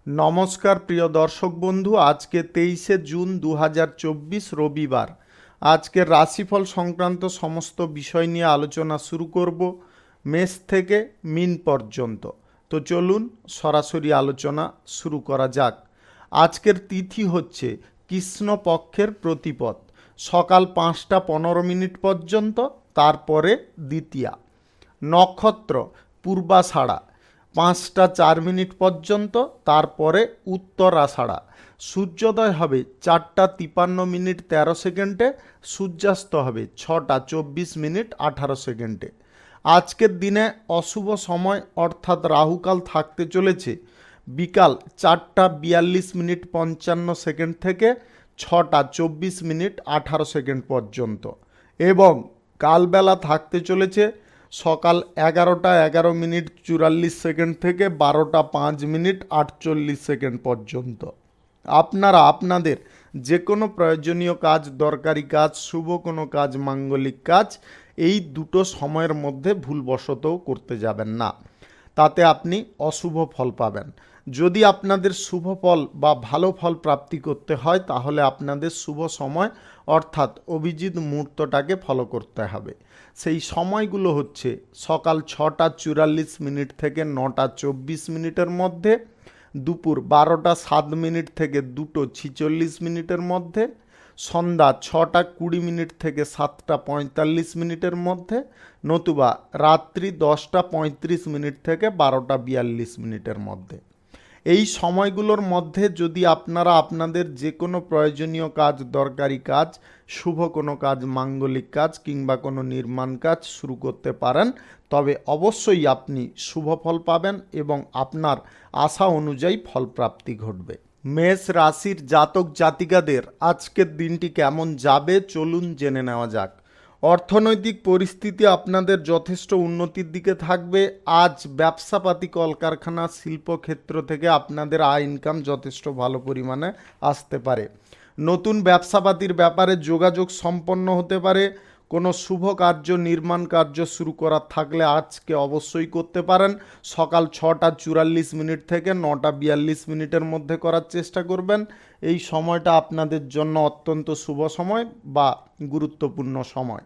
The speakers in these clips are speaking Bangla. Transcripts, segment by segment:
নমস্কার প্রিয় দর্শক বন্ধু, আজকে 23শে জুন 2024 রবিবার। আজকের রাশিফল সংক্রান্ত সমস্ত বিষয় নিয়ে আলোচনা শুরু করব মেষ থেকে মিন পর্যন্ত। তো চলুন সরাসরি আলোচনা শুরু করা যাক। আজকের তিথি হচ্ছে কৃষ্ণপক্ষের প্রতিপদ, সকাল 5টা 15 মিনিট পর্যন্ত, তারপরে দ্বিতীয়া। নক্ষত্র পূর্বাষাঢ়া 5টা 4 মিনিট পর্যন্ত, তারপরে উত্তরাষাঢ়া। সূর্যোদয় হবে 4টা 53 মিনিট 13 সেকেন্ডে, সূর্যাস্ত হবে 6টা 24 মিনিট 18 সেকেন্ডে। আজকের দিনে অশুভ সময় অর্থাৎ রাহুকাল থাকতে চলেছে বিকাল 4টা 42 মিনিট 55 সেকেন্ড থেকে 6টা 24 মিনিট 18 সেকেন্ড পর্যন্ত, এবং কালবেলা থাকতে চলেছে সকাল 11টা 11 মিনিট 44 সেকেন্ড থেকে 12টা 5 মিনিট 48 সেকেন্ড পর্যন্ত। আপনারা আপনাদের যে কোনো প্রয়োজনীয় কাজ, দরকারি কাজ, শুভ কোনো কাজ, মাঙ্গলিক কাজ এই দুটো সময়ের মধ্যে ভুলবশতও করতে যাবেন না, তাতে আপনি অশুভ ফল পাবেন। যদি আপনাদের শুভ ফল বা ভালো ফল প্রাপ্তি করতে হয় তাহলে আপনাদের শুভ সময় অর্থাৎ অভিজিৎ মুহূর্তটাকে ফলো করতে হবে। সেই সময়গুলো হচ্ছে সকাল 6টা 44 মিনিট থেকে 9টা 24 মিনিটের মধ্যে, দুপুর 12টা 7 মিনিট থেকে 2টো 46 মিনিটের মধ্যে, সন্ধ্যা 6টা 20 মিনিট থেকে 7টা 45 মিনিটের মধ্যে, নতুবা রাত্রি 10টা 35 মিনিট থেকে 12টা 42 মিনিটের মধ্যে। এই সময়গুলোর মধ্যে যদি আপনারা আপনাদের যে কোনো প্রয়োজনীয় কাজ, দরকারি কাজ, শুভ কোনো কাজ, মাঙ্গলিক কাজ কিংবা কোনো নির্মাণ কাজ শুরু করতে পারেন তবে অবশ্যই আপনি শুভ ফল পাবেন এবং আপনার আশা অনুযায়ী ফলপ্রাপ্তি ঘটবে। মেষ রাশির জাতক জাতিকাদের আজকের দিনটি কেমন যাবে চলুন জেনে নেওয়া যাক। অর্থনৈতিক পরিস্থিতি আপনাদের যথেষ্ট উন্নতির দিকে থাকবে। আজ ব্যবসাপাতি, কলকারখানা, শিল্পক্ষেত্র থেকে আপনাদের আয় ইনকাম যথেষ্ট ভালো পরিমাণে আসতে পারে। নতুন ব্যবসাপাতির ব্যাপারে যোগাযোগ সম্পন্ন হতে পারে। কোনো শুভ কার্য, নির্মাণ কার্য শুরু করার থাকলে আজকে অবশ্যই করতে পারেন। সকাল 6টা 44 মিনিট থেকে 9টা 42 মিনিটের মধ্যে করার চেষ্টা করবেন। এই সময়টা আপনাদের জন্য অত্যন্ত শুভ সময় বা গুরুত্বপূর্ণ সময়।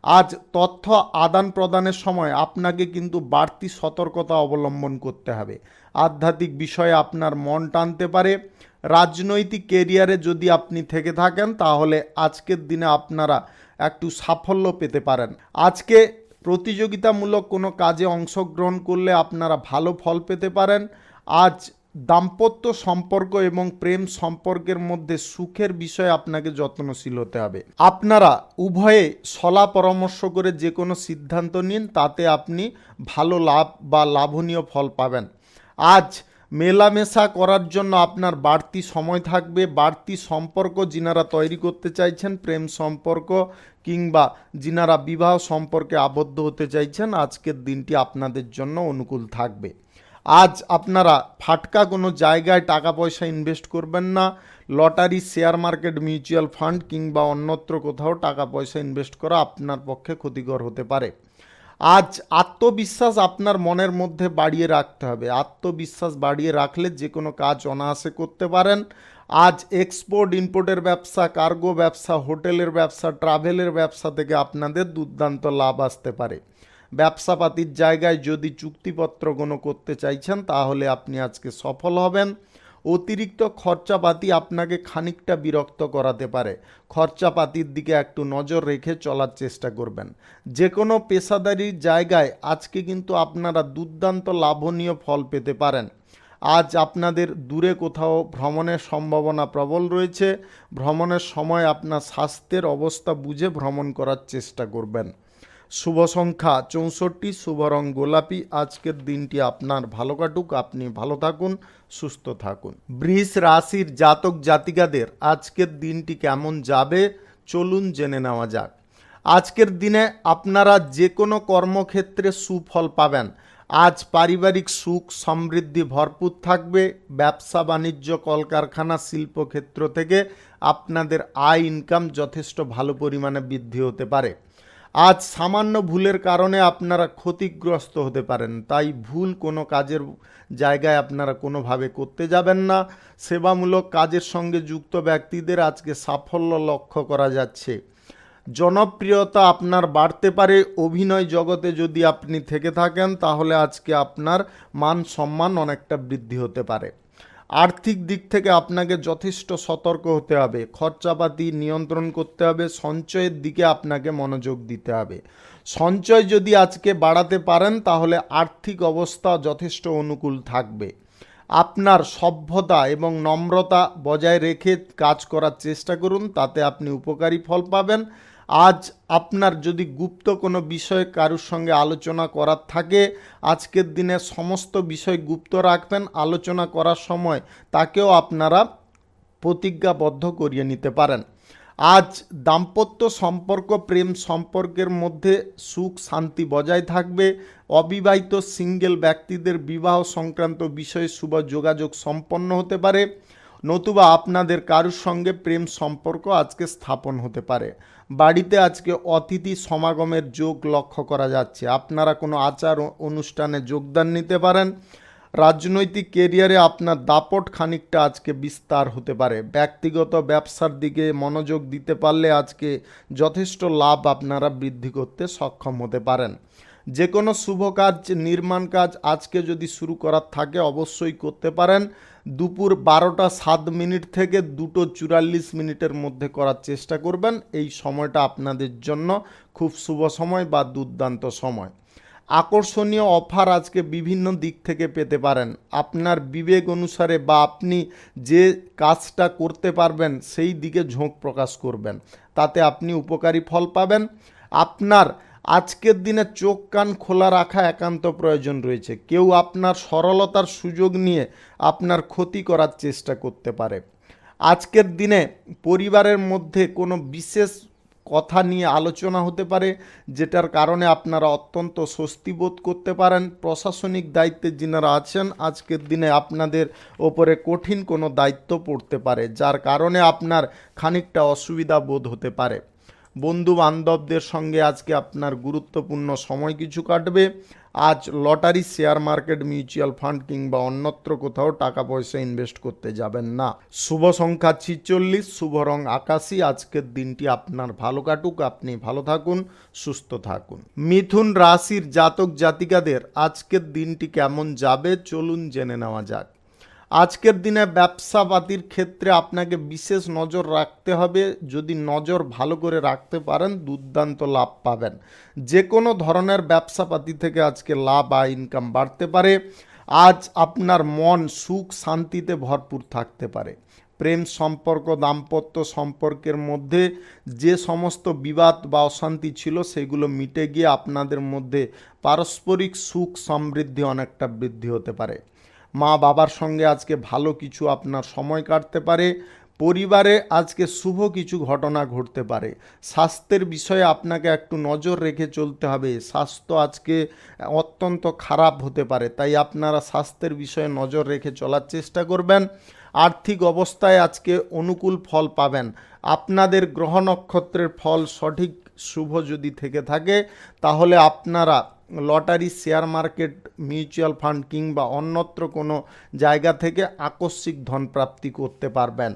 আজ তথ্য আদান প্রদানের সময় আপনাকে কিন্তু বাড়তি সতর্কতা অবলম্বন করতে হবে। আধ্যাত্মিক বিষয়ে আপনার মন টানতে পারে। রাজনৈতিক কেরিয়ারে যদি আপনি থেকে থাকেন তাহলে আজকের দিনে আপনারা একটু সাফল্য পেতে পারেন। আজকে প্রতিযোগিতামূলক কোনো কাজে অংশগ্রহণ করলে আপনারা ভালো ফল পেতে পারেন। আজ দাম্পত্য সম্পর্ক এবং প্রেম সম্পর্কের মধ্যে সুখের বিষয়ে আপনাকে যত্নশীল হতে হবে। আপনারা উভয়ে সলা পরামর্শ করে যে কোনো সিদ্ধান্ত নিন, তাতে আপনি ভালো লাভ বা লাভনীয় ফল পাবেন। আজ মেলামেশা করার জন্য আপনার বাড়তি সময় থাকবে। বাড়তি সম্পর্ক যিনারা তৈরি করতে চাইছেন, প্রেম সম্পর্ক কিংবা যিনারা বিবাহ সম্পর্কে আবদ্ধ হতে চাইছেন, আজকের দিনটি আপনাদের জন্য অনুকূল থাকবে। আজ আপনারা ফাটকা কোনো জায়গায় টাকা পয়সা ইনভেস্ট করবেন না। Lottery, share market, mutual fund কিংবা অন্যত্র কোথাও টাকা পয়সা ইনভেস্ট করা আপনার পক্ষে ক্ষতিকর হতে পারে। আজ আত্মবিশ্বাস আপনার মনের মধ্যে বাড়িয়ে রাখতে হবে। আত্মবিশ্বাস বাড়িয়ে রাখলে যে কোনো কাজ অনায়াসে করতে পারেন। আজ এক্সপোর্ট ইম্পোর্টের ব্যবসা, কার্গো ব্যবসা, হোটেলের ব্যবসা, ট্রাভেলের ব্যবসা থেকে আপনাদের দুর্দান্ত লাভ আসতে পারে। ব্যবসাপাতির জায়গায় যদি চুক্তিপত্র কোনো করতে চাইছেন তাহলে আপনি আজকে সফল হবেন। অতিরিক্ত খরচাপাতি আপনাকে খানিকটা বিরক্ত করাতে পারে। খরচাপাতির দিকে একটু নজর রেখে চলার চেষ্টা করবেন। যে কোনো পেশাদারির জায়গায় আজকে কিন্তু আপনারা দুর্দান্ত লাভনীয় ফল পেতে পারেন। আজ আপনাদের দূরে কোথাও ভ্রমণের সম্ভাবনা প্রবল রয়েছে। ভ্রমণের সময় আপনার স্বাস্থ্যের অবস্থা বুঝে ভ্রমণ করার চেষ্টা করবেন। শুভ সংখ্যা 64, শুভ রং গোলাপি। আজকের দিনটি আপনার ভালো কাটুক, আপনি ভালো থাকুন, সুস্থ থাকুন। বৃষ রাশির জাতক জাতিকাদের আজকের দিনটি কেমন যাবে চলুন জেনে নেওয়া যাক। আজকের দিনে আপনারা যে কোনো কর্মক্ষেত্রে সুফল পাবেন। আজ পারিবারিক সুখ সমৃদ্ধি ভরপুর থাকবে। ব্যবসা বাণিজ্য, কলকারখানা, শিল্পক্ষেত্র থেকে আপনাদের আয় ইনকাম যথেষ্ট ভালো পরিমাণে বৃদ্ধি হতে পারে। আজ সামান্য ভুলের কারণে আপনারা ক্ষতিগ্রস্ত হতে পারেন, তাই ভুল কোনো কাজের জায়গায় আপনারা কোনোভাবে করতে যাবেন না। সেবামূলক কাজের সঙ্গে যুক্ত ব্যক্তিদের আজকে সাফল্য লক্ষ্য করা যাচ্ছে। জনপ্রিয়তা আপনার বাড়তে পারে। অভিনয় জগতে যদি আপনি থেকে থাকেন তাহলে আজকে আপনার মান সম্মান অনেকটা বৃদ্ধি হতে পারে। আর্থিক দিক থেকে আপনাকে যথেষ্ট সতর্ক হতে হবে, খরচাপাতি নিয়ন্ত্রণ করতে হবে, সঞ্চয়ের দিকে আপনাকে মনোযোগ দিতে হবে। সঞ্চয় যদি আজকে বাড়াতে পারেন তাহলে আর্থিক অবস্থা যথেষ্ট অনুকূল থাকবে। আপনার সভ্যতা এবং নম্রতা বজায় রেখে কাজ করার চেষ্টা করুন, তাতে আপনি উপকারী ফল পাবেন। আজ আপনার যদি গুপ্ত কোনো বিষয়ে কারোর সঙ্গে আলোচনা করার থাকে, আজকের দিনে সমস্ত বিষয় গুপ্ত রাখবেন। আলোচনা করার সময় তাকেও আপনারা প্রতিজ্ঞাবদ্ধ করিয়ে নিতে পারেন। আজ দাম্পত্য সম্পর্ক, প্রেম সম্পর্কের মধ্যে সুখ শান্তি বজায় থাকবে। অবিবাহিত সিঙ্গেল ব্যক্তিদের বিবাহ সংক্রান্ত বিষয়ে শুভ যোগাযোগ সম্পন্ন হতে পারে, নতুবা আপনাদের কারুর সঙ্গে প্রেম সম্পর্ক আজকে স্থাপন হতে পারে। বাড়িতে আজকে অতিথি সমাগমের যোগ লক্ষ্য করা যাচ্ছে। আপনারা কোনো আচার অনুষ্ঠানে যোগদান নিতে পারেন। রাজনৈতিক কেরিয়ারে আপনার দাপট খানিকটা আজকে বিস্তার হতে পারে। ব্যক্তিগত ব্যবসার দিকে মনোযোগ দিতে পারলে আজকে যথেষ্ট লাভ আপনারা বৃদ্ধি করতে সক্ষম হতে পারেন। যে কোনো শুভ কাজ, নির্মাণ কাজ আজকে যদি শুরু করার থাকে অবশ্যই করতে পারেন। দুপুর 12টা 7 থেকে 2টো 44 মধ্যে করার চেষ্টা করবেন। এই সময়টা আপনাদের জন্য খুব শুভ সময় বা দুর্দান্ত সময়। আকর্ষণীয় অফার আজকে বিভিন্ন দিক থেকে পেতে পারেন। আপনার বিবেক অনুসারে বা আপনি যে কাজটা করতে পারবেন সেই দিকে ঝোঁক প্রকাশ করবেন, তাতে আপনি উপকারী ফল পাবেন। আপনার আজকের দিনে চোখ কান খোলা রাখা একান্ত প্রয়োজন রয়েছে। কেউ আপনার সরলতার সুযোগ নিয়ে আপনার ক্ষতি করার চেষ্টা করতে পারে। আজকের দিনে পরিবারের মধ্যে কোনো বিশেষ কথা নিয়ে আলোচনা হতে পারে, যেটার কারণে আপনারা অত্যন্ত স্বস্তি বোধ করতে পারেন। প্রশাসনিক দায়িত্বে যিনারা আছেন আজকের দিনে আপনাদের ওপরে কঠিন কোনো দায়িত্ব পড়তে পারে, যার কারণে আপনার খানিকটা অসুবিধা বোধ হতে পারে। বন্ধু বান্ধবদের সঙ্গে আজকে আপনার গুরুত্বপূর্ণ সময় কিছু কাটবে। আজ lottery, share market, mutual fund কিংবা অন্যত্র কোথাও টাকা পয়সা ইনভেস্ট করতে যাবেন না। শুভ সংখ্যা 46, শুভ রং আকাশী। আজকের দিনটি আপনার ভালো কাটুক, আপনি ভালো থাকুন, সুস্থ থাকুন। মিথুন রাশির জাতক জাতিকাদের আজকের দিনটি কেমন যাবে চলুন জেনে নেওয়া যাক। আজকের দিনে ব্যবসাপাতির ক্ষেত্রে আপনাকে বিশেষ নজর রাখতে হবে। যদি নজর ভালো করে রাখতে পারেন দুর্দান্ত লাভ পাবেন। যে কোনো ধরনের ব্যবসাপাতি থেকে আজকে লাভ বা ইনকাম বাড়তে পারে। আজ আপনার মন সুখ শান্তিতে ভরপুর থাকতে পারে। প্রেম সম্পর্ক, দাম্পত্য সম্পর্কের মধ্যে যে সমস্ত বিবাদ বা অশান্তি ছিল সেগুলো মিটে গিয়ে আপনাদের মধ্যে পারস্পরিক সুখ সমৃদ্ধি অনেকটা বৃদ্ধি হতে পারে। মা বাবার সঙ্গে আজকে ভালো কিছু আপনার সময় কাটতে পারে। পরিবারে আজকে শুভ কিছু ঘটনা ঘটতে পারে। স্বাস্থ্যের বিষয়ে আপনাকে একটু নজর রেখে চলতে হবে। স্বাস্থ্য আজকে অত্যন্ত খারাপ হতে পারে, তাই আপনারা স্বাস্থ্যের বিষয়ে নজর রেখে চলার চেষ্টা করবেন। আর্থিক অবস্থায় আজকে অনুকূল ফল পাবেন। আপনাদের গ্রহ নক্ষত্রের ফল সঠিক শুভ যদি থেকে থাকে তাহলে আপনারা lottery, share market, mutual fund কিংবা অন্যত্র কোনো জায়গা থেকে আকস্মিক ধন প্রাপ্তি করতে পারবেন।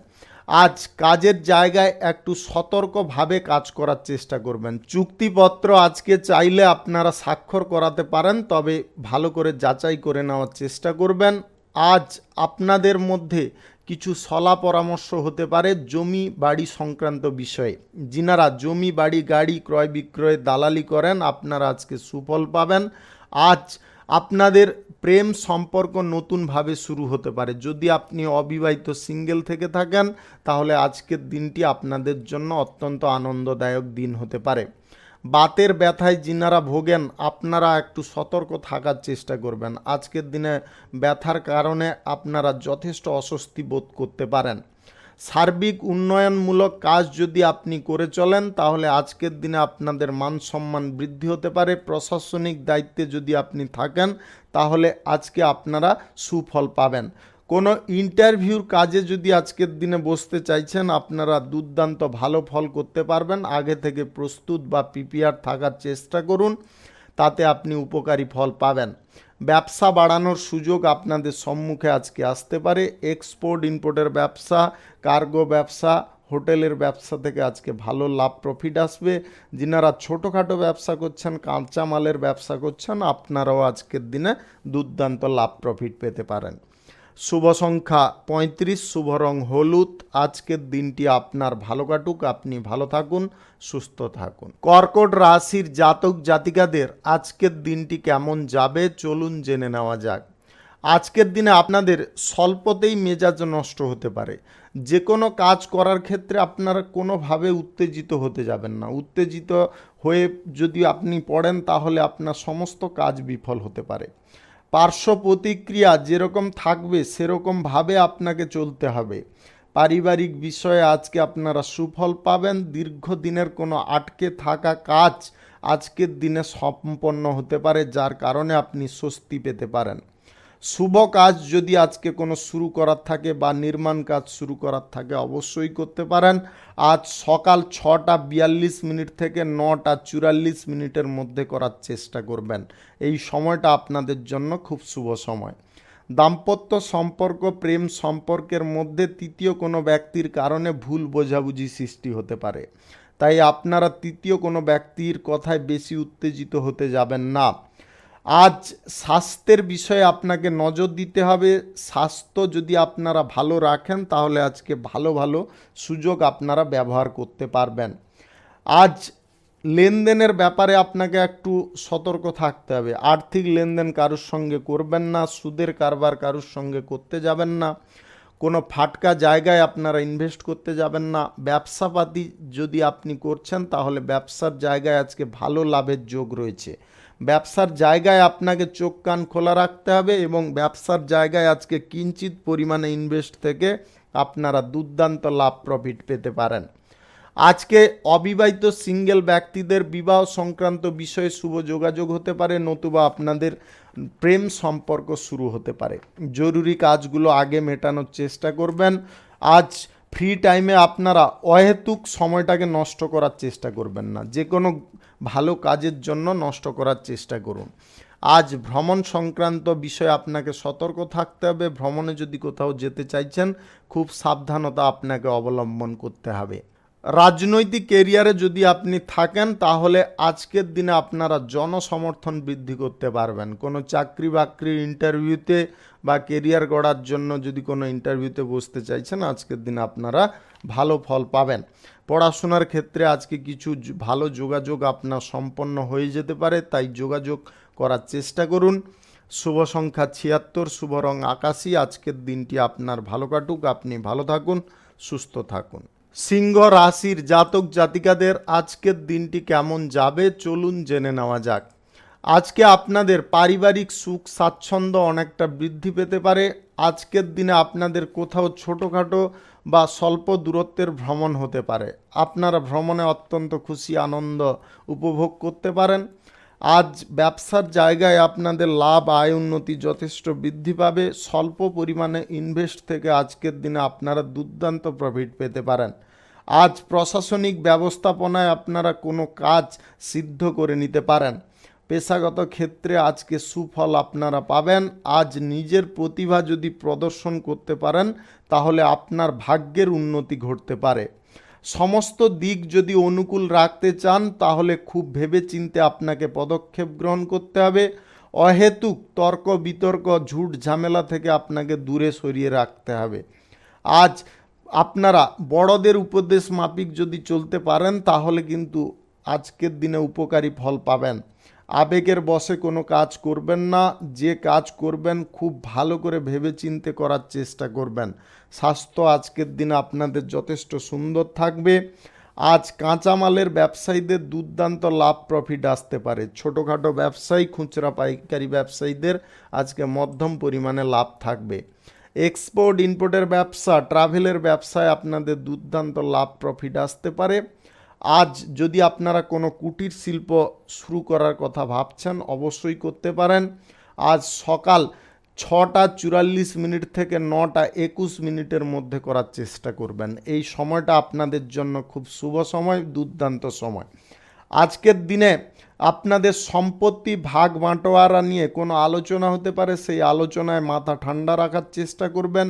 আজ কাজের জায়গায় একটু সতর্কভাবে কাজ করার চেষ্টা করবেন। চুক্তিপত্র আজকে চাইলে আপনারা স্বাক্ষর করাতে পারেন, তবে ভালো করে যাচাই করে নেওয়ার চেষ্টা করবেন। আজ আপনাদের মধ্যে কিছু সলা পরামর্শ হতে পারে জমি বাড়ি সংক্রান্ত বিষয়ে। যিনারা জমি বাড়ি গাড়ি ক্রয় বিক্রয়ে দালালি করেন আপনারা আজকে সুফল পাবেন। আজ আপনাদের প্রেম সম্পর্ক নতুনভাবে শুরু হতে পারে। যদি আপনি অবিবাহিত সিঙ্গেল থেকে থাকেন তাহলে আজকের দিনটি আপনাদের জন্য অত্যন্ত আনন্দদায়ক দিন হতে পারে। বাতের ব্যথায় যিনারা ভোগেন আপনারা একটু সতর্ক থাকার চেষ্টা করবেন। আজকের দিনে ব্যথার কারণে আপনারা যথেষ্ট অস্বস্তি বোধ করতে পারেন। সার্বিক উন্নয়নমূলক কাজ যদি আপনি করে চলেন তাহলে আজকের দিনে আপনাদের মান সম্মান বৃদ্ধি হতে পারে। প্রশাসনিক দায়িত্বে যদি আপনি থাকেন তাহলে আজকে আপনারা সুফল পাবেন। কোনো ইন্টারভিউর কাজে যদি আজকের দিনে বসতে চাইছেন, আপনারা দুর্দান্ত ভালো ফল করতে পারবেন। আগে থেকে প্রস্তুত বা প্রিপেয়ার থাকার চেষ্টা করুন, তাতে আপনি উপকারী ফল পাবেন। ব্যবসা বাড়ানোর সুযোগ আপনাদের সম্মুখে আজকে আসতে পারে। এক্সপোর্ট ইম্পোর্টের ব্যবসা, কার্গো ব্যবসা, হোটেলের ব্যবসা থেকে আজকে ভালো লাভ প্রফিট আসবে। যিনারা ছোটোখাটো ব্যবসা করছেন, কাঁচামালের ব্যবসা করছেন, আপনারাও আজকের দিনে দুর্দান্ত লাভ প্রফিট পেতে পারেন। শুভ সংখ্যা 35, শুভ রং হলুদ। আজকের দিনটি আপনার ভালো কাটুক, আপনি ভালো থাকুন, সুস্থ থাকুন। কর্কট রাশির জাতক জাতিকাদের আজকের দিনটি কেমন যাবে চলুন জেনে নেওয়া যাক। আজকের দিনে আপনাদের স্বল্পতেই মেজাজ নষ্ট হতে পারে। যে কোনো কাজ করার ক্ষেত্রে আপনারা কোনোভাবে উত্তেজিত হতে যাবেন না। উত্তেজিত হয়ে যদি আপনি পড়েন তাহলে আপনার সমস্ত কাজ বিফল হতে পারে। পার্শ্ব প্রতিক্রিয়া যেরকম থাকবে সেরকমভাবে আপনাকে চলতে হবে। পারিবারিক বিষয়ে আজকে আপনারা সুফল পাবেন। দীর্ঘদিনের কোনো আটকে থাকা কাজ আজকের দিনে সম্পন্ন হতে পারে, যার কারণে আপনি স্বস্তি পেতে পারেন। শুভ কাজ যদি আজকে কোনো শুরু করার থাকে বা নির্মাণ কাজ শুরু করার থাকে অবশ্যই করতে পারেন। আজ সকাল 6:42 থেকে 9:44 মধ্যে করার চেষ্টা করবেন। এই সময়টা আপনাদের জন্য খুব শুভ সময়। দাম্পত্য সম্পর্ক, প্রেম সম্পর্কের মধ্যে তৃতীয় কোনো ব্যক্তির কারণে ভুল বোঝাবুঝি সৃষ্টি হতে পারে, তাই আপনারা তৃতীয় কোনো ব্যক্তির কথায় বেশি উত্তেজিত হতে যাবেন না। আজ স্বাস্থ্যের বিষয়ে আপনাকে নজর দিতে হবে। স্বাস্থ্য যদি আপনারা ভালো রাখেন তাহলে আজকে ভালো ভালো সুযোগ আপনারা ব্যবহার করতে পারবেন। আজ লেনদেনের ব্যাপারে আপনাকে একটু সতর্ক থাকতে হবে। আর্থিক লেনদেন কারোর সঙ্গে করবেন না, সুদের কারবার কারোর সঙ্গে করতে যাবেন না, কোনো ফাটকা জায়গায় আপনারা ইনভেস্ট করতে যাবেন না। ব্যবসাপাতি যদি আপনি করছেন তাহলে ব্যবসার জায়গায় আজকে ভালো লাভের যোগ রয়েছে। ব্যবসার জায়গায় আপনাকে চোখ কান খোলা রাখতে হবে এবং ব্যবসার জায়গায় আজকে কিঞ্চিত পরিমাণে ইনভেস্ট থেকে আপনারা দুর্দান্ত লাভ প্রফিট পেতে পারেন। আজকে অবিবাহিত সিঙ্গেল ব্যক্তিদের বিবাহ সংক্রান্ত বিষয়ে শুভ যোগাযোগ হতে পারে, নতুবা আপনাদের প্রেম সম্পর্ক শুরু হতে পারে। জরুরি কাজগুলো আগে মেটানোর চেষ্টা করবেন। আজ ফ্রি টাইমে আপনারা অহেতুক সময়টাকে নষ্ট করার চেষ্টা করবেন না। যে কোনো ভালো কাজের জন্য নষ্ট করার চেষ্টা করুন। আজ ভ্রমণ সংক্রান্ত বিষয়ে আপনাকে সতর্ক থাকতে হবে। ভ্রমণে যদি কোথাও যেতে চাইছেন খুব সাবধানতা আপনাকে অবলম্বন করতে হবে। রাজনৈতিক কেরিয়ারে যদি আপনি থাকেন তাহলে আজকের দিনে আপনারা জনসমর্থন বৃদ্ধি করতে পারবেন। কোনো চাকরি বাকরির ইন্টারভিউতে বা কেরিয়ার গড়ার জন্য যদি কোনো ইন্টারভিউতে বসতে চাইছেন আজকের দিনে আপনারা ভালো ফল পাবেন। পড়াশোনার ক্ষেত্রে আজকে কিছু ভালো যোগাযোগ আপনার সম্পন্ন হয়ে যেতে পারে, তাই যোগাযোগ করার চেষ্টা করুন। শুভ সংখ্যা 76, শুভ রং আকাশী। আজকের দিনটি আপনার ভালো কাটুক, আপনি ভালো থাকুন, সুস্থ থাকুন। সিংহ রাশির জাতক জাতিকাদের আজকের দিনটি কেমন যাবে চলুন জেনে নেওয়া যাক। আজকে আপনাদের পারিবারিক সুখ স্বাচ্ছন্দ্য অনেকটা বৃদ্ধি পেতে পারে। আজকের দিনে আপনাদের কোথাও ছোটোখাটো বা স্বল্প দূরত্বের ভ্রমণ হতে পারে। আপনারা ভ্রমণে অত্যন্ত খুশি আনন্দ উপভোগ করতে পারেন। আজ ব্যবসার জায়গায় আপনাদের লাভ আয় উন্নতি যথেষ্ট বৃদ্ধি পাবে। স্বল্প পরিমাণে ইনভেস্ট থেকে আজকের দিনে আপনারা দুর্দান্ত প্রফিট পেতে পারেন। আজ প্রশাসনিক ব্যবস্থাপনায় আপনারা কোনো কাজ সিদ্ধ করে নিতে পারেন। পেশাগত ক্ষেত্রে আজকে সুফল আপনারা পাবেন। আজ নিজের প্রতিভা যদি প্রদর্শন করতে পারেন তাহলে আপনার ভাগ্যের উন্নতি ঘটতে পারে। সমস্ত দিক যদি অনুকূল রাখতে চান তাহলে খুব ভেবেচিন্তে আপনাকে পদক্ষেপ গ্রহণ করতে হবে। অহেতুক তর্ক বিতর্ক ঝুট ঝামেলা থেকে আপনাকে দূরে সরিয়ে রাখতে হবে। আজ আপনারা বড়দের উপদেশ মাফিক যদি চলতে পারেন তাহলে কিন্তু আজকের দিনে উপকারী ফল পাবেন। আবেগের বশে কোনো কাজ করবেন না। যে কাজ করবেন খুব ভালো করে ভেবেচিন্তে করার চেষ্টা করবেন। স্বাস্থ্য আজকের দিনে আপনাদের যথেষ্ট সুন্দর থাকবে। আজ কাঁচামালের ব্যবসায়ীদের দুর্দান্ত লাভ প্রফিট আসতে পারে। ছোটোখাটো ব্যবসায়ী, খুচরা পাইকারি ব্যবসায়ীদের আজকে মধ্যম পরিমাণে লাভ থাকবে। এক্সপোর্ট ইম্পোর্টের ব্যবসা, ট্রাভেলের ব্যবসায় আপনাদের দুর্দান্ত লাভ প্রফিট আসতে পারে। আজ যদি আপনারা কোনো কুটির শিল্প শুরু করার কথা ভাবছেন অবশ্যই করতে পারেন। আজ সকাল 6:44 থেকে 9:21 মধ্যে করার চেষ্টা করবেন। এই সময়টা আপনাদের জন্য খুব শুভ সময়, দুর্দান্ত সময়। আজকের দিনে আপনাদের সম্পত্তি ভাগ বাঁটোয়ারা নিয়ে কোনো আলোচনা হতে পারে, সেই আলোচনায় মাথা ঠান্ডা রাখার চেষ্টা করবেন।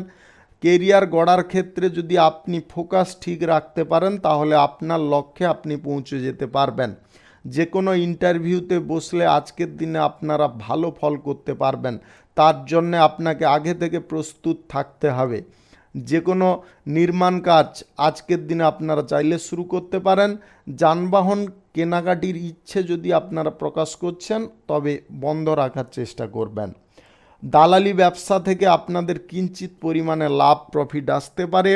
কেরিয়ার গড়ার ক্ষেত্রে যদি আপনি ফোকাস ঠিক রাখতে পারেন তাহলে আপনার লক্ষ্যে আপনি পৌঁছে যেতে পারবেন। যে কোনো ইন্টারভিউতে বসলে আজকের দিনে আপনারা ভালো ফল করতে পারবেন, তার জন্যে আপনাকে আগে থেকে প্রস্তুত থাকতে হবে। যে কোনো নির্মাণ কাজ আজকের দিনে আপনারা চাইলে শুরু করতে পারেন। যানবাহন কেনাকাটির ইচ্ছে যদি আপনারা প্রকাশ করছেন তবে বন্ধ রাখার চেষ্টা করবেন। দালালি ব্যবসা থেকে আপনাদের কিঞ্চিত পরিমাণে লাভ প্রফিট আসতে পারে।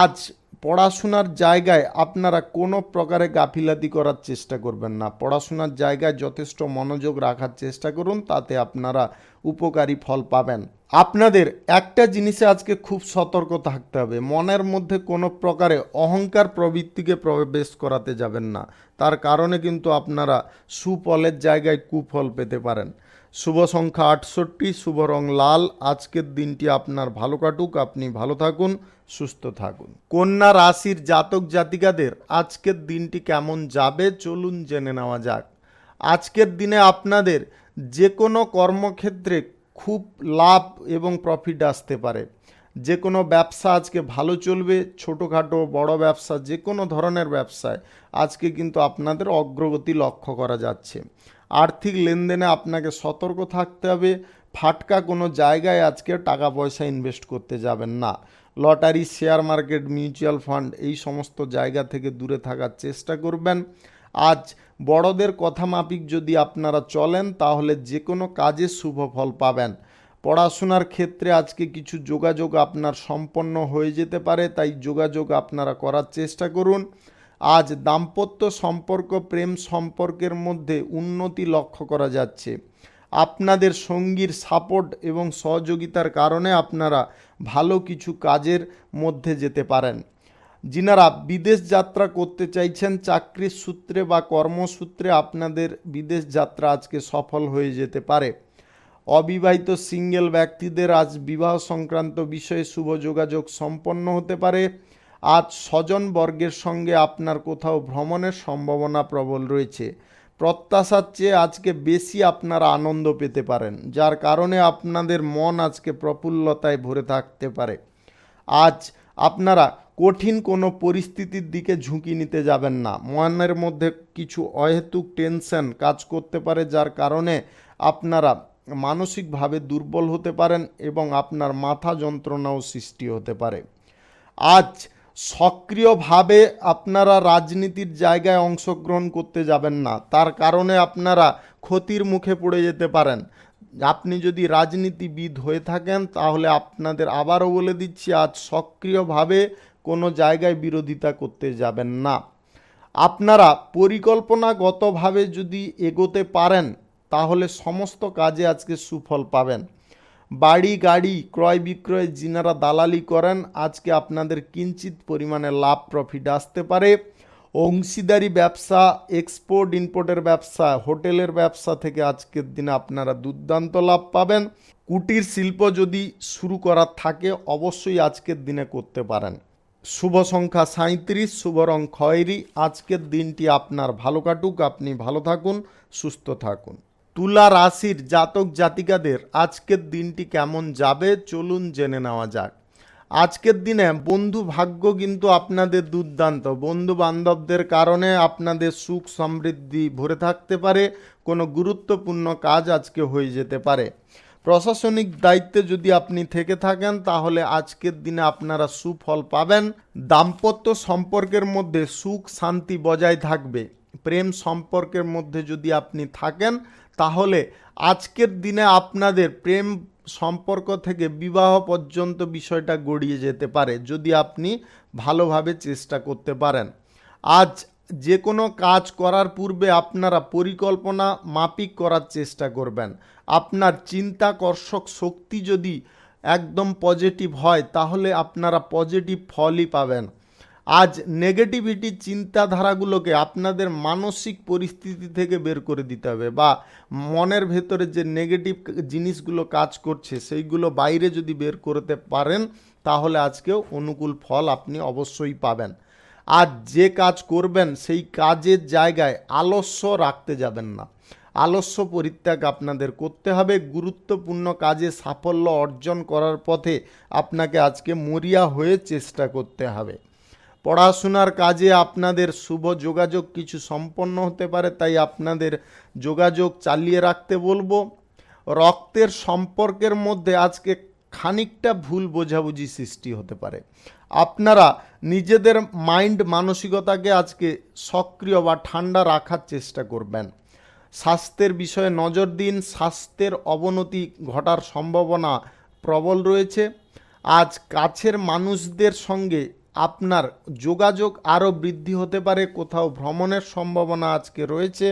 আজ পড়াশোনার জায়গায় আপনারা কোনো প্রকারে গাফিলাতি করার চেষ্টা করবেন না। পড়াশোনার জায়গায় যথেষ্ট মনোযোগ রাখার চেষ্টা করুন, তাতে আপনারা উপকারী ফল পাবেন। আপনাদের একটা জিনিসে আজকে খুব সতর্ক থাকতে হবে, মনের মধ্যে কোনো প্রকারে অহংকার প্রবৃত্তিকে প্রবেশ করাতে যাবেন না, তার কারণে কিন্তু আপনারা সুফলের জায়গায় কুফল পেতে পারেন। শুভ সংখ্যা 68, শুভ রং লাল। আজকের দিনটি আপনার ভালো কাটুক, আপনি ভালো থাকুন, সুস্থ থাকুন। কন্যা রাশির জাতক জাতিকাদের আজকের দিনটি কেমন যাবে চলুন জেনে নেওয়া যাক। আজকের দিনে আপনাদের যে কোনো কর্মক্ষেত্রে খুব লাভ এবং প্রফিট আসতে পারে। যে কোনো ব্যবসা আজকে ভালো চলবে, ছোটোখাটো বড় ব্যবসা যে কোনো ধরনের ব্যবসায় আজকে কিন্তু আপনাদের অগ্রগতি লক্ষ্য করা যাচ্ছে। আর্থিক লেনদেনে আপনাকে সতর্ক থাকতে হবে। ফাটকা কোনো জায়গায় আজকে টাকা পয়সা ইনভেস্ট করতে যাবেন না। Lottery, share market, mutual fund এই সমস্ত জায়গা থেকে দূরে থাকার চেষ্টা করবেন। আজ বড়দের কথা মাফিক যদি আপনারা চলেন তাহলে যে কোনো কাজে শুভ ফল পাবেন। পড়াশোনার ক্ষেত্রে আজকে কিছু যোগাযোগ আপনার সম্পন্ন হয়ে যেতে পারে, তাই যোগাযোগ আপনারা করার চেষ্টা করুন। আজ দাম্পত্য সম্পর্ক, প্রেম সম্পর্কের মধ্যে উন্নতি লক্ষ্য করা যাচ্ছে। আপনাদের সঙ্গীর সাপোর্ট এবং সহযোগিতার কারণে আপনারা ভালো কিছু কাজের মধ্যে যেতে পারেন। যিনারা বিদেশ যাত্রা করতে চাইছেন চাকরির সূত্রে বা কর্মসূত্রে আপনাদের বিদেশ যাত্রা আজকে সফল হয়ে যেতে পারে। অবিবাহিত সিঙ্গেল ব্যক্তিদের আজ বিবাহ সংক্রান্ত বিষয়ে শুভ যোগাযোগ সম্পন্ন হতে পারে। আজ স্বজন বর্গের সঙ্গে আপনার কোথাও ভ্রমণের সম্ভাবনা প্রবল রয়েছে। প্রত্যাশার চেয়ে আজকে বেশি আপনারা আনন্দ পেতে পারেন, যার কারণে আপনাদের মন আজকে প্রফুল্লতায় ভরে থাকতে পারে। আজ আপনারা কঠিন কোনো পরিস্থিতির দিকে ঝুঁকি নিতে যাবেন না। মনের মধ্যে কিছু অহেতুক টেনশন কাজ করতে পারে, যার কারণে আপনারা মানসিকভাবে দুর্বল হতে পারেন এবং আপনার মাথা যন্ত্রণাও সৃষ্টি হতে পারে। আজ সক্রিয়ভাবে আপনারা রাজনীতির জায়গায় অংশগ্রহণ করতে যাবেন না, তার কারণে আপনারা ক্ষতির মুখে পড়ে যেতে পারেন। আপনি যদি রাজনীতিবিদ হয়ে থাকেন তাহলে আপনাদের আবারও বলে দিচ্ছি, আজ সক্রিয়ভাবে কোনো জায়গায় বিরোধিতা করতে যাবেন না। আপনারা পরিকল্পনাগতভাবে যদি এগোতে পারেন তাহলে সমস্ত কাজে আজকে সুফল পাবেন। বাড়ি গাড়ি ক্রয় বিক্রয় যিনারা দালালি করেন আজকে আপনাদের কিঞ্চিত পরিমাণে লাভ প্রফিট আসতে পারে। অংশীদারি ব্যবসা, এক্সপোর্ট ইম্পোর্টের ব্যবসা, হোটেলের ব্যবসা থেকে আজকের দিনে আপনারা দুর্দান্ত লাভ পাবেন। কুটির শিল্প যদি শুরু করার থাকে অবশ্যই আজকের দিনে করতে পারেন। শুভ সংখ্যা 37, শুভ রং খয়েরি। আজকের দিনটি আপনার ভালো কাটুক, আপনি ভালো থাকুন, সুস্থ থাকুন। তুলা রাশির জাতক জাতিকাদের আজকের দিনটি কেমন যাবে চলুন জেনে নেওয়া যাক। আজকের দিনে বন্ধু ভাগ্য কিন্তু আপনাদের দুর্দান্ত। বন্ধু বান্ধবদের কারণে আপনাদের সুখ সমৃদ্ধি ভরে থাকতে পারে। কোনো গুরুত্বপূর্ণ কাজ আজকে হয়ে যেতে পারে। প্রশাসনিক দায়িত্বে যদি আপনি থেকে থাকেন তাহলে আজকের দিনে আপনারা সুফল পাবেন। দাম্পত্য সম্পর্কের মধ্যে সুখ শান্তি বজায় থাকবে। প্রেম সম্পর্কের মধ্যে যদি আপনি থাকেন তাহলে আজকের দিনে আপনাদের প্রেম সম্পর্ক থেকে বিবাহ পর্যন্ত বিষয়টা গড়িয়ে যেতে পারে যদি আপনি ভালোভাবে চেষ্টা করতে পারেন। আজ যে কোনো কাজ করার পূর্বে আপনারা পরিকল্পনা মাফিক করার চেষ্টা করবেন। আপনার চিন্তাকর্ষক শক্তি যদি একদম পজিটিভ হয় তাহলে আপনারা পজিটিভ ফলই পাবেন। আজ নেগেটিভিটি চিন্তাধারাগুলোকে আপনাদের মানসিক পরিস্থিতি থেকে বের করে দিতে হবে, বা মনের ভেতরে যে নেগেটিভ জিনিসগুলো কাজ করছে সেইগুলো বাইরে যদি বের করতে পারেন তাহলে আজকেও অনুকূল ফল আপনি অবশ্যই পাবেন। আজ যে কাজ করবেন সেই কাজের জায়গায় আলস্য রাখতে যাবেন না, আলস্য পরিত্যাগ আপনাদের করতে হবে। গুরুত্বপূর্ণ কাজে সাফল্য অর্জন করার পথে আপনাকে আজকে মরিয়া হয়ে চেষ্টা করতে হবে। পড়াশোনার কাজে আপনাদের শুভ যোগাযোগ কিছু সম্পন্ন হতে পারে, তাই আপনাদের যোগাযোগ চালিয়ে রাখতে বলবো। রক্তের সম্পর্কের মধ্যে আজকে খানিকটা ভুল বোঝাবুঝি সৃষ্টি হতে পারে। আপনারা নিজেদের মাইন্ড মানসিকতাকে আজকে সক্রিয় বা ঠান্ডা রাখার চেষ্টা করবেন। স্বাস্থ্যের বিষয়ে নজর দিন, স্বাস্থ্যের অবনতি ঘটার সম্ভাবনা প্রবল রয়েছে। আজ কাছের মানুষদের সঙ্গে আপনার যোগাযোগ আরও বৃদ্ধি হতে পারে, কোথাও ভ্রমণের সম্ভাবনা আজকে রয়েছে।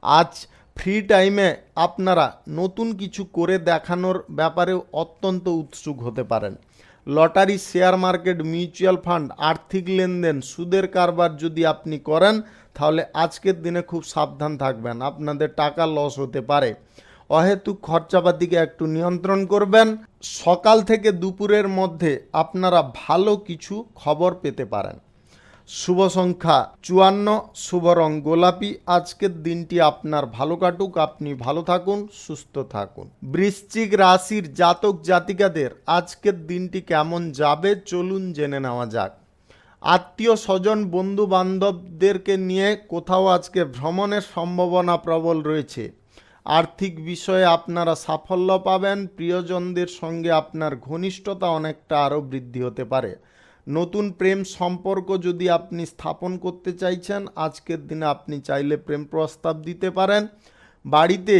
আজ ফ্রি টাইমে আপনারা নতুন কিছু করে দেখানোর ব্যাপারেও অত্যন্ত উৎসুক হতে পারেন। Lottery, share market, mutual fund, আর্থিক লেনদেন, সুদের কারবার যদি আপনি করেন তাহলে আজকের দিনে খুব সাবধান থাকবেন, আপনাদের টাকা লস হতে পারে। অহেতুক খরচাপাতিকে একটু নিয়ন্ত্রণ করবেন। সকাল থেকে দুপুরের মধ্যে আপনারা ভালো কিছু খবর পেতে পারেন। শুভ সংখ্যা 54, শুভ রং গোলাপি। আজকের দিনটি আপনার ভালো কাটুক, আপনি ভালো থাকুন, সুস্থ থাকুন। বৃশ্চিক রাশির জাতক জাতিকাদের আজকের দিনটি কেমন যাবে চলুন জেনে নেওয়া যাক। আত্মীয় স্বজন বন্ধু বান্ধবদেরকে নিয়ে কোথাও আজকে ভ্রমণের সম্ভাবনা প্রবল রয়েছে। আর্থিক বিষয়ে আপনারা সাফল্য পাবেন। প্রিয়জনদের সঙ্গে আপনার ঘনিষ্ঠতা অনেকটা আরও বৃদ্ধি হতে পারে। নতুন প্রেম সম্পর্ক যদি আপনি স্থাপন করতে চাইছেন, আজকের দিনে আপনি চাইলে প্রেম প্রস্তাব দিতে পারেন। বাড়িতে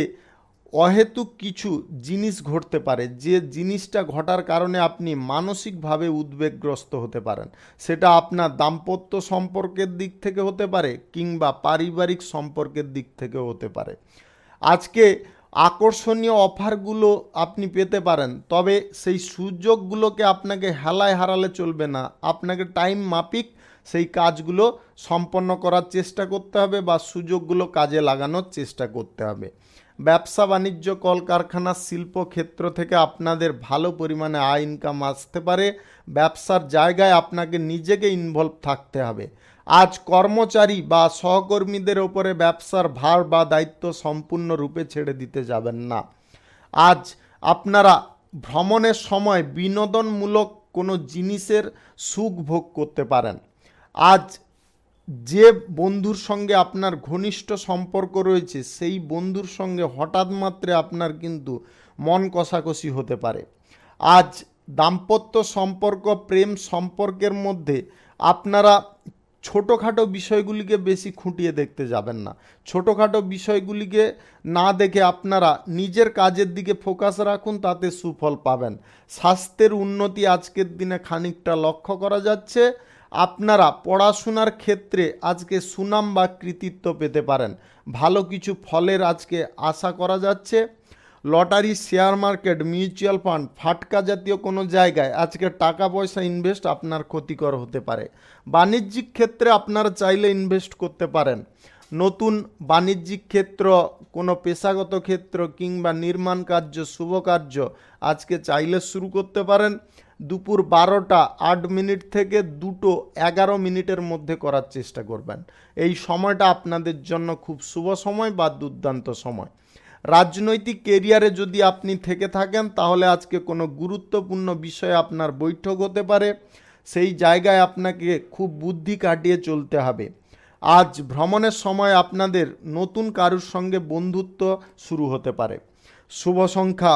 অহেতুক কিছু জিনিস ঘটতে পারে, যে জিনিসটা ঘটার কারণে আপনি মানসিকভাবে উদ্বেগগ্রস্ত হতে পারেন। সেটা আপনার দাম্পত্য সম্পর্কের দিক থেকে হতে পারে কিংবা পারিবারিক সম্পর্কের দিক থেকেও হতে পারে। আজকে আকর্ষণীয় অফারগুলো আপনি পেতে পারেন, তবে সেই সুযোগগুলোকে আপনাকে হেলায় হারালে চলবে না। আপনাকে টাইম মাফিক সেই কাজগুলো সম্পন্ন করার চেষ্টা করতে হবে বা সুযোগগুলো কাজে লাগানোর চেষ্টা করতে হবে। ব্যবসা বাণিজ্য, কলকারখানা, শিল্পক্ষেত্র থেকে আপনাদের ভালো পরিমাণে আয় ইনকাম আসতে পারে। ব্যবসার জায়গায় আপনাকে নিজেকে ইনভলভ থাকতে হবে। আজ কর্মচারী বা সহকর্মীদের ওপরে ব্যবসার ভার বা দায়িত্ব সম্পূর্ণরূপে ছেড়ে দিতে যাবেন না। আজ আপনারা ভ্রমণের সময় বিনোদনমূলক কোনো জিনিসের সুখ ভোগ করতে পারেন। আজ যে বন্ধুর সঙ্গে আপনার ঘনিষ্ঠ সম্পর্ক রয়েছে সেই বন্ধুর সঙ্গে হঠাৎ মাত্রে আপনার কিন্তু মন কষাকষি হতে পারে। আজ দাম্পত্য সম্পর্ক, প্রেম সম্পর্কের মধ্যে আপনারা ছোটোখাটো বিষয়গুলিকে বেশি খুঁটিয়ে দেখতে যাবেন না। ছোটোখাটো বিষয়গুলিকে না দেখে আপনারা নিজের কাজের দিকে ফোকাস রাখুন, তাতে সুফল পাবেন। স্বাস্থ্যের উন্নতি আজকের দিনে খানিকটা লক্ষ্য করা যাচ্ছে। আপনারা পড়াশোনার ক্ষেত্রে আজকে সুনাম বা কৃতিত্ব পেতে পারেন। ভালো কিছু ফলের আজকে আশা করা যাচ্ছে। Lottery, share market, mutual fund, ফাটকা জাতীয় কোনো জায়গায় আজকে টাকা পয়সা ইনভেস্ট আপনার ক্ষতিকর হতে পারে। বাণিজ্যিক ক্ষেত্রে আপনারা চাইলে ইনভেস্ট করতে পারেন। নতুন বাণিজ্যিক ক্ষেত্র, কোনো পেশাগত ক্ষেত্র কিংবা নির্মাণ কার্য, শুভ কার্য আজকে চাইলে শুরু করতে পারেন। দুপুর 12:08 থেকে 2:11 মধ্যে করার চেষ্টা করবেন। এই সময়টা আপনাদের জন্য খুব শুভ সময় বা দুর্দান্ত সময়। রাজনৈতিক কেরিয়ারে যদি আপনি থেকে থাকেন তাহলে আজকে কোনো গুরুত্বপূর্ণ বিষয়ে আপনার বৈঠক হতে পারে। সেই জায়গায় আপনাকে খুব বুদ্ধি কাটিয়ে চলতে হবে। আজ ভ্রমণের সময় আপনাদের নতুন কারুর সঙ্গে বন্ধুত্ব শুরু হতে পারে। শুভ সংখ্যা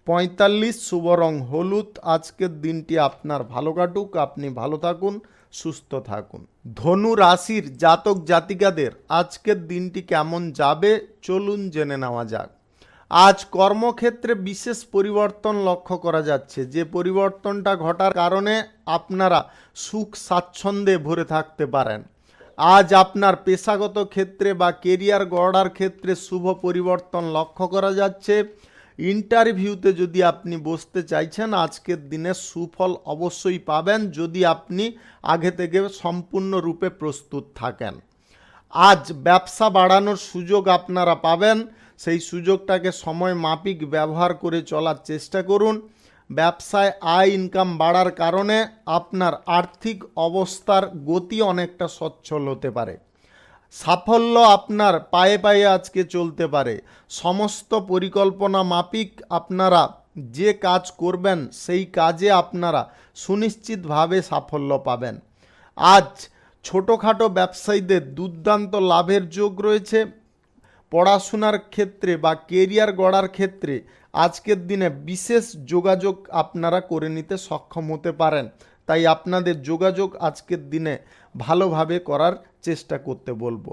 45, শুভ রং হলুদ। আজকের দিনটি আপনার ভালো কাটুক, আপনি ভালো থাকুন, সুস্থ থাকুন। ধনু রাশির জাতক জাতিকাদের আজকের দিনটি কেমন যাবে চলুন জেনে নেওয়া যাক। আজ কর্মক্ষেত্রে বিশেষ পরিবর্তন লক্ষ্য করা যাচ্ছে, যে পরিবর্তনটা ঘটার কারণে আপনারা সুখ স্বাচ্ছন্দ্যে ভরে থাকতে পারেন। আজ আপনার পেশাগত ক্ষেত্রে বা কেরিয়ার গড়ার ক্ষেত্রে শুভ পরিবর্তন লক্ষ্য করা যাচ্ছে। ইন্টারভিউতে যদি আপনি বসতে চাইছেন, আজকের দিনে সুফল অবশ্যই পাবেন যদি আপনি আগে থেকে সম্পূর্ণরূপে প্রস্তুত থাকেন। আজ ব্যবসা বাড়ানোর সুযোগ আপনারা পাবেন, সেই সুযোগটাকে সময় মাফিক ব্যবহার করে চলার চেষ্টা করুন। ব্যবসায় আয় ইনকাম বাড়ার কারণে আপনার আর্থিক অবস্থার গতি অনেকটা সচ্ছল হতে পারে। সাফল্য আপনার পায়ে পায়ে আজকে চলতে পারে। সমস্ত পরিকল্পনা মাফিক আপনারা যে কাজ করবেন সেই কাজে আপনারা সুনিশ্চিতভাবে সাফল্য পাবেন। আজ ছোটোখাটো ব্যবসায়ীদের দুর্দান্ত লাভের যোগ রয়েছে। পড়াশোনার ক্ষেত্রে বা কেরিয়ার গড়ার ক্ষেত্রে আজকের দিনে বিশেষ যোগাযোগ আপনারা করে নিতে সক্ষম হতে পারেন। তাই আপনাদের যোগাযোগ আজকের দিনে ভালোভাবে করার চেষ্টা করতে বলবো।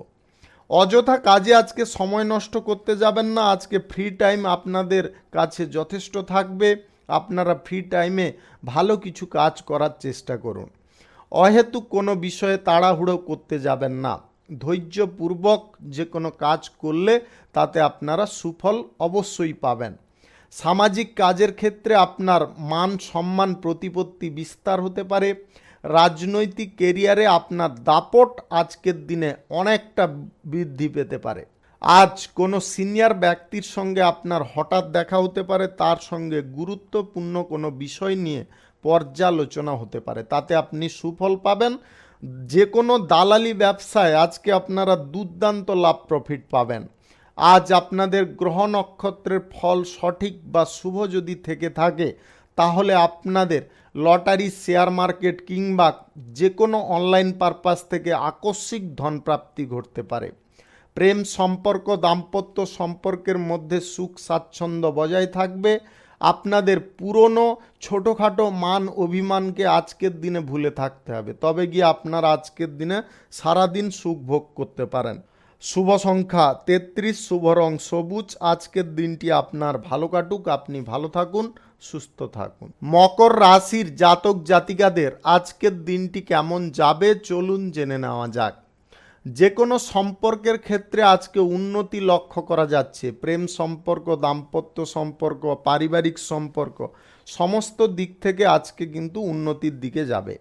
অযথা কাজে আজকে সময় নষ্ট করতে যাবেন না। আজকে ফ্রি টাইম আপনাদের কাছে যথেষ্ট থাকবে। আপনারা ফ্রি টাইমে ভালো কিছু কাজ করার চেষ্টা করুন। অহেতুক কোনো বিষয়ে তাড়াহুড়ো করতে যাবেন না। ধৈর্যপূর্বক যে কোনো কাজ করলে তাতে আপনারা সুফল অবশ্যই পাবেন। সামাজিক কাজের ক্ষেত্রে আপনার মান সম্মান প্রতিপত্তি বিস্তার হতে পারে। রাজনৈতিক কেরিয়ারে আপনার দাপট আজকের দিনে অনেকটা বৃদ্ধি পেতে পারে। আজ কোনো সিনিয়র ব্যক্তির সঙ্গে আপনার হঠাৎ দেখা হতে পারে, তার সঙ্গে গুরুত্বপূর্ণ কোনো বিষয় নিয়ে পর্যালোচনা হতে পারে, তাতে আপনি সুফল পাবেন। যে কোনো দালালি ব্যবসায় আজকে আপনারা দুর্দান্ত লাভ প্রফিট পাবেন। আজ আপনাদের গ্রহ নক্ষত্রের ফল সঠিক বা শুভ যদি থেকে থাকে তাহলে আপনাদের লটারি, শেয়ার মার্কেট কিংবা যে কোনো অনলাইন পারপাস থেকে আকস্মিক ধনপ্রাপ্তি ঘটতে পারে। প্রেম সম্পর্ক, দাম্পত্য সম্পর্কের মধ্যে সুখ স্বাচ্ছন্দ্য বজায় থাকবে। আপনাদের পুরনো ছোটোখাটো মান অভিমানকে আজকের দিনে ভুলে থাকতে হবে, তবে গিয়ে আপনারা আজকের দিনে সারাদিন সুখ ভোগ করতে পারেন। শুভ সংখ্যা 33, শুভ রং সবুজ। আজকের দিনটি আপনার ভালো কাটুক, আপনি ভালো থাকুন, সুস্থ থাকুন। মকর রাশির জাতক জাতিকাদের আজকের দিনটি কেমন যাবে চলুন জেনে নেওয়া যাক। যে কোনো সম্পর্কের ক্ষেত্রে আজকে উন্নতি লক্ষ্য করা যাচ্ছে। প্রেম সম্পর্ক, দাম্পত্য সম্পর্ক, পারিবারিক সম্পর্ক সমস্ত দিক থেকে আজকে কিন্তু উন্নতির দিকে যাবে।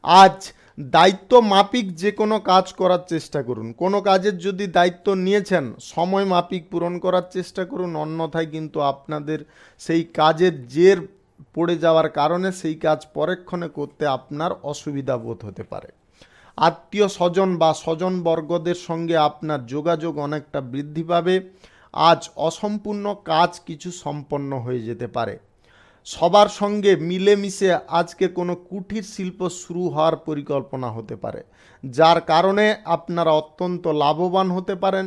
আজ দায়িত্ব মাফিক যে কোনো কাজ করার চেষ্টা করুন। কোনো কাজের যদি দায়িত্ব নিয়েছেন সময় মাফিক পূরণ করার চেষ্টা করুন, অন্যথায় কিন্তু আপনাদের সেই কাজের জের পড়ে যাওয়ার কারণে সেই কাজ পরেক্ষণে করতে আপনার অসুবিধা বোধ হতে পারে। আত্মীয় স্বজন বা স্বজনবর্গদের সঙ্গে আপনার যোগাযোগ অনেকটা বৃদ্ধি পাবে। আজ অসম্পূর্ণ কাজ কিছু সম্পন্ন হয়ে যেতে পারে। সবার সঙ্গে মিলেমিশে আজকে কোনো কুটির শিল্প শুরু হওয়ার পরিকল্পনা হতে পারে, যার কারণে আপনারা অত্যন্ত লাভবান হতে পারেন।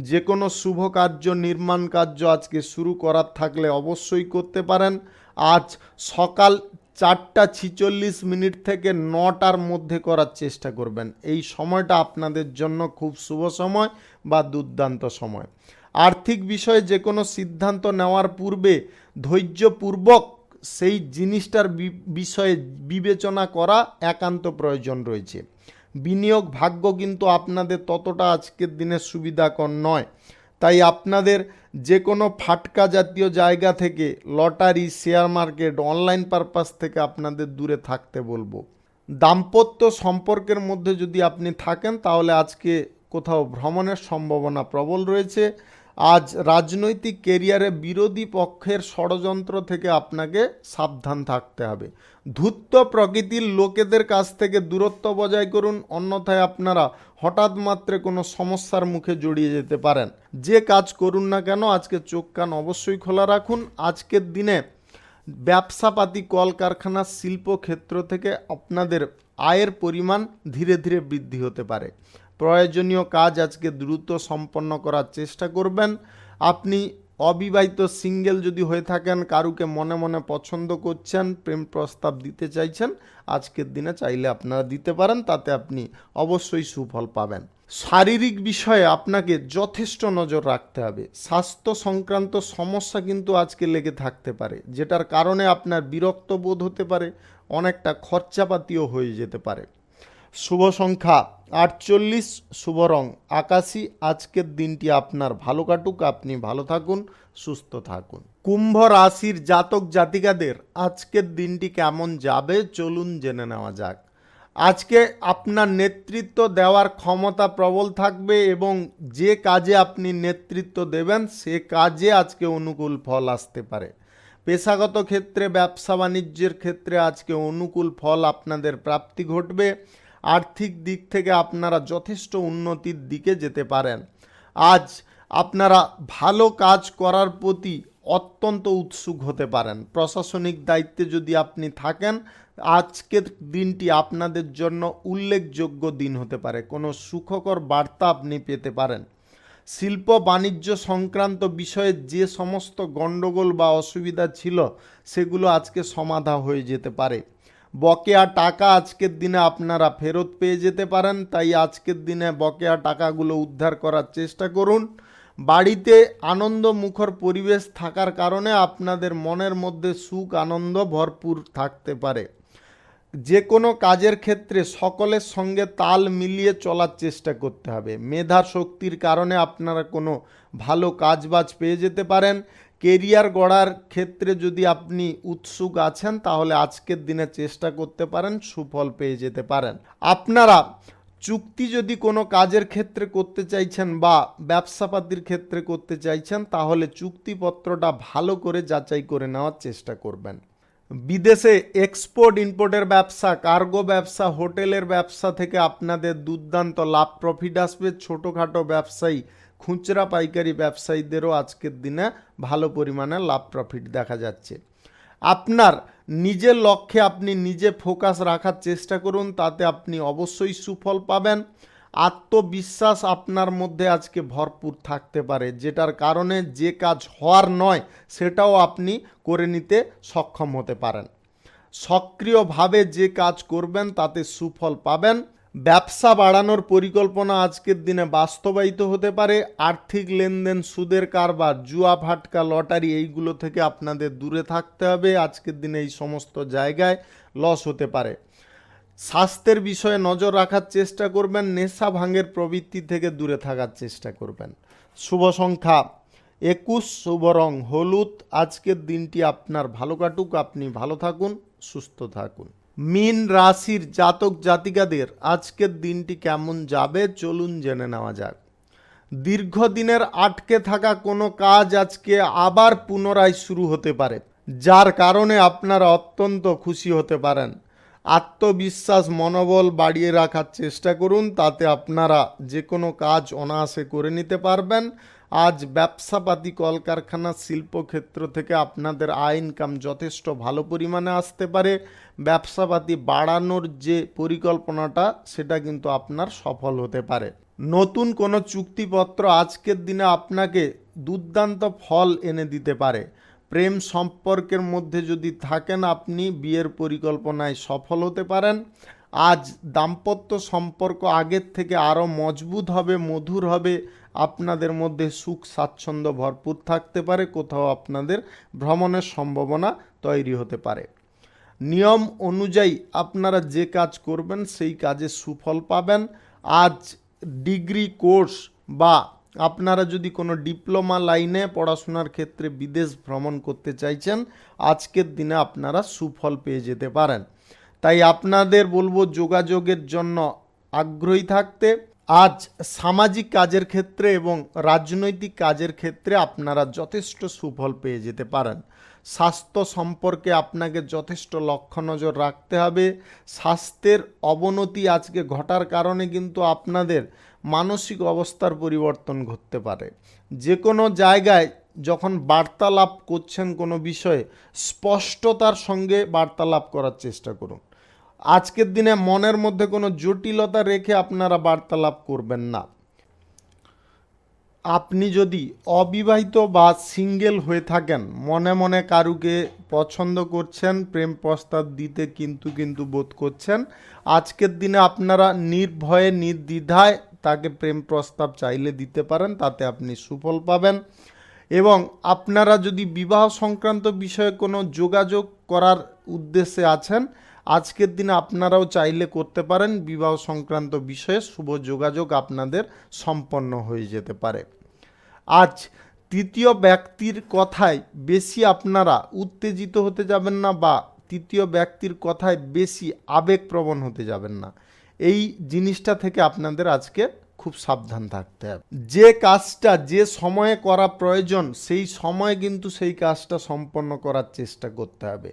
যে কোনো শুভ কার্য, নির্মাণ কার্য আজকে শুরু করার থাকলে অবশ্যই করতে পারেন। আজ সকাল 4:46 থেকে 9টার মধ্যে করার চেষ্টা করবেন। এই সময়টা আপনাদের জন্য খুব শুভ সময় বা দুর্দান্ত সময়। আর্থিক বিষয়ে যে কোনো সিদ্ধান্ত নেওয়ার পূর্বে ধৈর্যপূর্বক সেই জিনিসটার বিষয়ে বিবেচনা করা একান্ত প্রয়োজন রয়েছে। বিনিয়োগ ভাগ্য কিন্তু আপনাদের ততটা আজকের দিনে সুবিধাকর নয়, তাই আপনাদের যে কোনো ফাটকা জাতীয় জায়গা থেকে, lottery, share market, online purpose থেকে আপনাদের দূরে থাকতে বলবো। দাম্পত্য সম্পর্কের মধ্যে যদি আপনি থাকেন তাহলে আজকে কোথাও ভ্রমণের সম্ভাবনা প্রবল রয়েছে। আজ রাজনৈতিক কেরিয়ারে বিরোধী পক্ষের ষড়যন্ত্র থেকে আপনাকে সাবধান থাকতে হবে। ধূর্ত প্রকৃতির লোকেদের কাছ থেকে দূরত্ব বজায় করুন, অন্যথায় আপনারা হঠাৎ মাত্রে কোনো সমস্যার মুখে জড়িয়ে যেতে পারেন। যে কাজ করুন না কেন আজকে চোখ কান অবশ্যই খোলা রাখুন। আজকের দিনে ব্যবসাপাতি, কলকারখানা, শিল্পক্ষেত্র থেকে আপনাদের আয়ের পরিমাণ ধীরে ধীরে বৃদ্ধি হতে পারে। প্রয়োজনীয় কাজ আজকে দ্রুত সম্পন্ন করার চেষ্টা করবেন। আপনি অবিবাহিত সিঙ্গেল যদি হয়ে থাকেন, কারুকে মনে মনে পছন্দ করছেন, প্রেম প্রস্তাব দিতে চাইছেন, আজকের দিনে চাইলে আপনারা দিতে পারেন, তাতে আপনি অবশ্যই সুফল পাবেন। শারীরিক বিষয়ে আপনাকে যথেষ্ট নজর রাখতে হবে। স্বাস্থ্য সংক্রান্ত সমস্যা কিন্তু আজকে লেগে থাকতে পারে, যেটার কারণে আপনার বিরক্ত বোধ হতে পারে, অনেকটা খরচাপাতিও হয়ে যেতে পারে। শুভ সংখ্যা 48, শুভ রং আকাশী। আজকের দিনটি আপনার ভালো কাটুক, আপনি ভালো থাকুন, সুস্থ থাকুন। কুম্ভ রাশির জাতক জাতিকাদের আজকের দিনটি কেমন যাবে চলুন জেনে নেওয়া যাক। আজকে আপনার নেতৃত্ব দেওয়ার ক্ষমতা প্রবল থাকবে এবং যে কাজে আপনি নেতৃত্ব দেবেন সে কাজে আজকে অনুকূল ফল আসতে পারে। পেশাগত ক্ষেত্রে, ব্যবসা বাণিজ্যের ক্ষেত্রে আজকে অনুকূল ফল আপনাদের প্রাপ্তি ঘটবে। আর্থিক দিক থেকে আপনারা যথেষ্ট উন্নতির দিকে যেতে পারেন। আজ আপনারা ভালো কাজ করার প্রতি অত্যন্ত উৎসুক হতে পারেন। প্রশাসনিক দায়িত্বে যদি আপনি থাকেন, আজকের দিনটি আপনাদের জন্য উল্লেখযোগ্য দিন হতে পারে। কোনো সুখকর বার্তা আপনি পেতে পারেন। শিল্প বাণিজ্য সংক্রান্ত বিষয়ে যে সমস্ত গণ্ডগোল বা অসুবিধা ছিল সেগুলো আজকে সমাধা হয়ে যেতে পারে। বকেয়া টাকা আজকের দিনে আপনারা ফেরত পেয়ে যেতে পারেন, তাই আজকের দিনে বকেয়া টাকাগুলো উদ্ধার করার চেষ্টা করুন। বাড়িতে আনন্দমুখর পরিবেশ থাকার কারণে আপনাদের মনের মধ্যে সুখ আনন্দ ভরপুর থাকতে পারে। যে কোনো কাজের ক্ষেত্রে সকলের সঙ্গে তাল মিলিয়ে চলার চেষ্টা করতে হবে। মেধার শক্তির কারণে আপনারা কোনো ভালো কাজবাজ পেয়ে যেতে পারেন। কেরিয়ার গড়ার ক্ষেত্রে যদি আপনি উৎসুক আছেন তাহলে আজকের দিনে চেষ্টা করতে পারেন, সুফল পেয়ে যেতে পারেন। আপনারা চুক্তি যদি কোনো কাজের ক্ষেত্রে করতে চাইছেন বা ব্যবসাপাতির ক্ষেত্রে করতে চাইছেন তাহলে চুক্তিপত্রটা ভালো করে যাচাই করে নেওয়ার চেষ্টা করবেন। বিদেশে এক্সপোর্ট ইম্পোর্টের ব্যবসা, কার্গো ব্যবসা, হোটেলের ব্যবসা থেকে আপনাদের দুর্দান্ত লাভ প্রফিট আসবে। ছোটোখাটো ব্যবসায়ী, খুচরা পাইকারি ব্যবসায়ীদেরও আজকের দিনে ভালো পরিমাণে লাভ প্রফিট দেখা যাচ্ছে। আপনার নিজের লক্ষ্যে আপনি নিজে ফোকাস রাখার চেষ্টা করুন, তাতে আপনি অবশ্যই সুফল পাবেন। আত্মবিশ্বাস আপনার মধ্যে আজকে ভরপুর থাকতে পারে, যেটার কারণে যে কাজ হওয়ার নয় সেটাও আপনি করে নিতে সক্ষম হতে পারেন। সক্রিয়ভাবে যে কাজ করবেন তাতে সুফল পাবেন। ব্যবসা বাড়ানোর পরিকল্পনা আজকের দিনে বাস্তবায়িত হতে পারে। আর্থিক লেনদেন, সুদের কারবার, জুয়া ফাটকা, লটারি এইগুলো থেকে আপনাদের দূরে থাকতে হবে। আজকের দিনে এই সমস্ত জায়গায় লস হতে পারে। স্বাস্থ্যের বিষয়ে নজর রাখার চেষ্টা করবেন। নেশা ভাঙের প্রবৃত্তি থেকে দূরে থাকার চেষ্টা করবেন। শুভ সংখ্যা 21, শুভ রং হলুদ। আজকের দিনটি আপনার ভালো কাটুক, আপনি ভালো থাকুন, সুস্থ থাকুন। মীন রাশির জাতক জাতিকাদের আজকের দিনটি কেমন যাবে চলুন জেনে নেওয়া যাক। দীর্ঘদিনের আটকে থাকা কোনো কাজ আজকে আবার পুনরায় শুরু হতে পারে, যার কারণে আপনারা অত্যন্ত খুশি হতে পারেন। আত্মবিশ্বাস, মনোবল বাড়িয়ে রাখার চেষ্টা করুন, তাতে আপনারা যে কোনো কাজ অনায়াসে করে নিতে পারবেন। আজ ব্যবসাপাতি, কলকারখানা, শিল্পক্ষেত্র থেকে আপনাদের আয় ইনকাম যথেষ্ট ভালো পরিমাণে আসতে পারে। ব্যবসাপাতি বাড়ানোর যে পরিকল্পনাটা সেটা কিন্তু আপনার সফল হতে পারে। নতুন কোনো চুক্তিপত্র আজকের দিনে আপনাকে দুর্দান্ত ফল এনে দিতে পারে। প্রেম সম্পর্কের মধ্যে যদি থাকেন আপনি বিয়ের পরিকল্পনায় সফল হতে পারেন। আজ দাম্পত্য সম্পর্ক আগের থেকে আরও মজবুত হবে, মধুর হবে। আপনাদের মধ্যে সুখ স্বাচ্ছন্দ্য ভরপুর থাকতে পারে। কোথাও আপনাদের ভ্রমণের সম্ভাবনা তৈরি হতে পারে। নিয়ম অনুযায়ী আপনারা যে কাজ করবেন সেই কাজে সুফল পাবেন। আজ ডিগ্রি কোর্স বা আপনারা যদি কোনো ডিপ্লোমা লাইনে পড়াশোনার ক্ষেত্রে বিদেশ ভ্রমণ করতে চাইছেন, আজকের দিনে আপনারা সুফল পেয়ে যেতে পারেন। তাই আপনাদের বলবো যোগাযোগের জন্য আগ্রহী থাকতে। আজ সামাজিক কাজের ক্ষেত্রে এবং রাজনৈতিক কাজের ক্ষেত্রে আপনারা যথেষ্ট সুফল পেয়ে যেতে পারেন। স্বাস্থ্য সম্পর্কে আপনাকে যথেষ্ট লক্ষ্য নজর রাখতে হবে। স্বাস্থ্যের অবনতি আজকে ঘটার কারণে কিন্তু আপনাদের মানসিক অবস্থার পরিবর্তন ঘটতে পারে। যে কোনো জায়গায় যখন বার্তালাপ করছেন কোনো বিষয়ে স্পষ্টতার সঙ্গে বার্তালাপ করার চেষ্টা করুন। আজকের দিনে মনের মধ্যে কোনো জটিলতা রেখে আপনারা বার্তালাপ করবেন না। আপনি যদি অবিবাহিত বা সিঙ্গেল হয়ে থাকেন, মনে মনে কারুকে পছন্দ করছেন, প্রেম প্রস্তাব দিতে কিন্তু বোধ করছেন, আজকের দিনে আপনারা নির্ভয়ে নির্দ্বিধায় তাকে প্রেম প্রস্তাব চাইলে দিতে পারেন, তাতে আপনি সুফল পাবেন। এবং আপনারা যদি বিবাহ সংক্রান্ত বিষয়ে কোনো যোগাযোগ করার উদ্দেশ্যে আছেন, আজকের দিনে আপনারাও চাইলে করতে পারেন। বিবাহ সংক্রান্ত বিষয়ে শুভ যোগাযোগ আপনাদের সম্পন্ন হয়ে যেতে পারে। আজ তৃতীয় ব্যক্তির কথায় বেশি আপনারা উত্তেজিত হতে যাবেন না, বা তৃতীয় ব্যক্তির কথায় বেশি আবেগপ্রবণ হতে যাবেন না। এই জিনিসটা থেকে আপনাদের আজকে খুব সাবধান থাকতে হবে। যে কাজটা যে সময়ে করা প্রয়োজন সেই সময়ে কিন্তু সেই কাজটা সম্পন্ন করার চেষ্টা করতে হবে।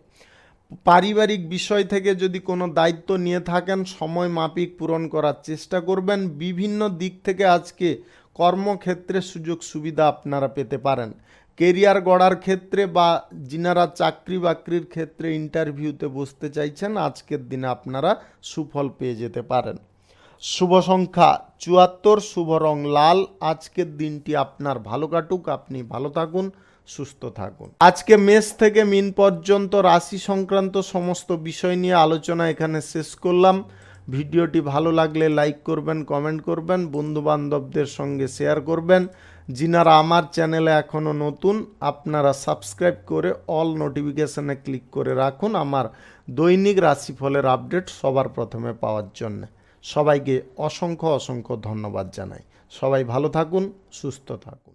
পারিবারিক বিষয় থেকে যদি কোনো দায়িত্ব নিয়ে থাকেন সময় মাফিক পূরণ করার চেষ্টা করবেন। বিভিন্ন দিক থেকে আজকে কর্মক্ষেত্রে সুযোগ সুবিধা আপনারা পেতে পারেন। কেরিয়ার গড়ার ক্ষেত্রে বা যিনারা চাকরি বাকরির ক্ষেত্রে ইন্টারভিউতে বসতে চাইছেন, আজকের দিনে আপনারা সুফল পেয়ে যেতে পারেন। শুভ সংখ্যা ৭৪, শুভ রং লাল। আজকের দিনটি আপনার ভালো কাটুক, আপনি ভালো থাকুন, সুস্থ থাকুন। আজকে মেষ থেকে মিন পর্যন্ত রাশি সংক্রান্ত সমস্ত বিষয় নিয়ে আলোচনা এখানে শেষ করলাম। ভিডিওটি ভালো লাগলে লাইক করবেন, কমেন্ট করবেন, বন্ধুবান্ধবদের সঙ্গে শেয়ার করবেন। যিনারা আমার চ্যানেলে এখনও নতুন, আপনারা সাবস্ক্রাইব করে অল নোটিফিকেশানে ক্লিক করে রাখুন আমার দৈনিক রাশিফলের আপডেট সবার প্রথমে পাওয়ার জন্য। সবাইকে অসংখ্য অসংখ্য ধন্যবাদ জানাই। সবাই ভালো থাকুন, সুস্থ থাকুন।